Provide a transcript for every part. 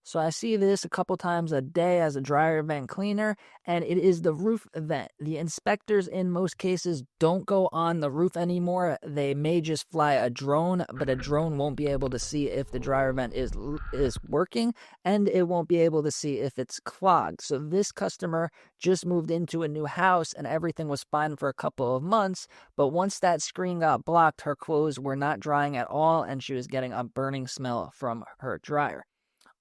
So I see this a couple times a day as a dryer vent cleaner, and it is the roof vent. The inspectors in most cases don't go on the roof anymore. They may just fly a drone, but a drone won't be able to see if the dryer vent is working, and it won't be able to see if it's clogged. So this customer just moved into a new house and everything was fine for a couple of months, but once that screen got blocked, her clothes were not drying at all and she was getting a burning smell from her dryer.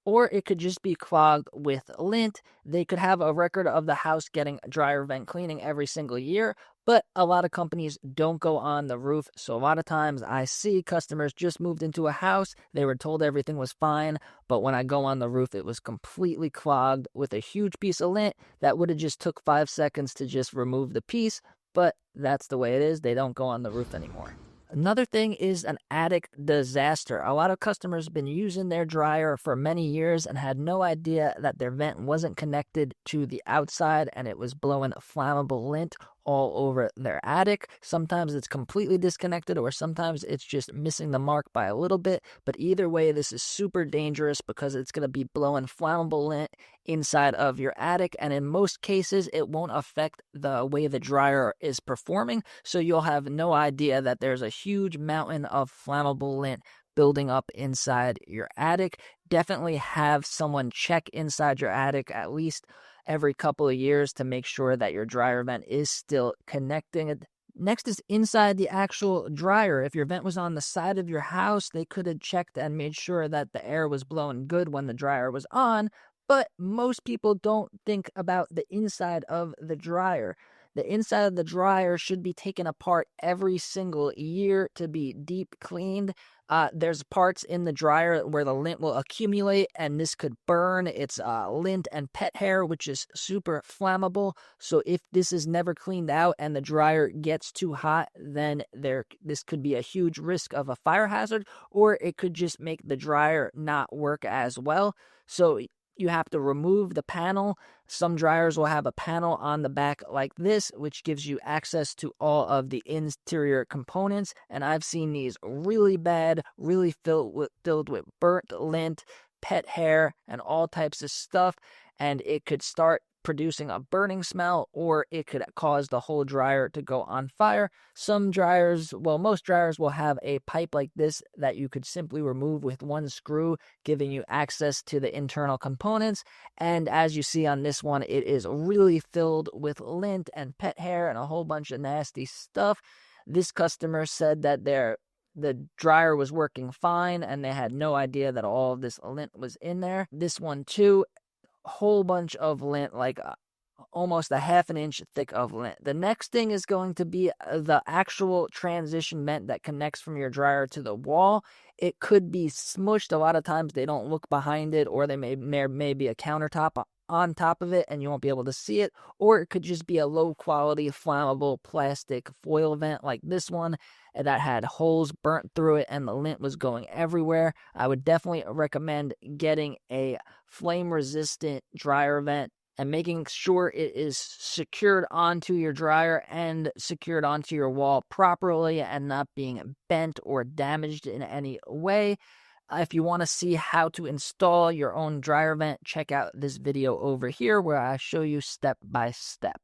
Or it could just be clogged with lint. They could have a record of the house getting dryer vent cleaning every single year, but a lot of companies don't go on the roof. So a lot of times I see customers just moved into a house. They were told everything was fine, but when I go on the roof, it was completely clogged with a huge piece of lint that would have just took 5 seconds to just remove the piece. But that's the way it is. They don't go on the roof anymore. Another thing is an attic disaster. A lot of customers have been using their dryer for many years and had no idea that their vent wasn't connected to the outside and it was blowing flammable lint all over their attic. Sometimes it's completely disconnected or sometimes it's just missing the mark by a little bit. But either way, this is super dangerous because it's going to be blowing flammable lint inside of your attic. And in most cases, it won't affect the way the dryer is performing. So you'll have no idea that there's a huge mountain of flammable lint building up inside your attic. Definitely have someone check inside your attic at least every couple of years to make sure that your dryer vent is still connecting. Next is inside the actual dryer. If your vent was on the side of your house, they could have checked and made sure that the air was blowing good when the dryer was on. But most people don't think about the inside of the dryer. The inside of the dryer should be taken apart every single year to be deep cleaned. There's parts in the dryer where the lint will accumulate, and this could burn. It's lint and pet hair, which is super flammable. So if this is never cleaned out and the dryer gets too hot, then this could be a huge risk of a fire hazard, or it could just make the dryer not work as well. So you have to remove the panel. Some dryers will have a panel on the back like this, which gives you access to all of the interior components. And I've seen these really bad, really filled with burnt lint, pet hair, and all types of stuff. And it could start producing a burning smell, or it could cause the whole dryer to go on fire. Some dryers, well, most dryers will have a pipe like this that you could simply remove with one screw, giving you access to the internal components. And as you see on this one, it is really filled with lint and pet hair and a whole bunch of nasty stuff. This customer said that the dryer was working fine and they had no idea that all of this lint was in there. This one too, whole bunch of lint, like almost a half an inch thick of lint. The next thing is going to be the actual transition vent that connects from your dryer to the wall. It could be smushed. A lot of times they don't look behind it, or there may be a countertop on top of it and you won't be able to see it, or it could just be a low quality flammable plastic foil vent like this one that had holes burnt through it and the lint was going everywhere. I would definitely recommend getting a flame resistant dryer vent and making sure it is secured onto your dryer and secured onto your wall properly and not being bent or damaged in any way. If you want to see how to install your own dryer vent, check out this video over here where I show you step by step.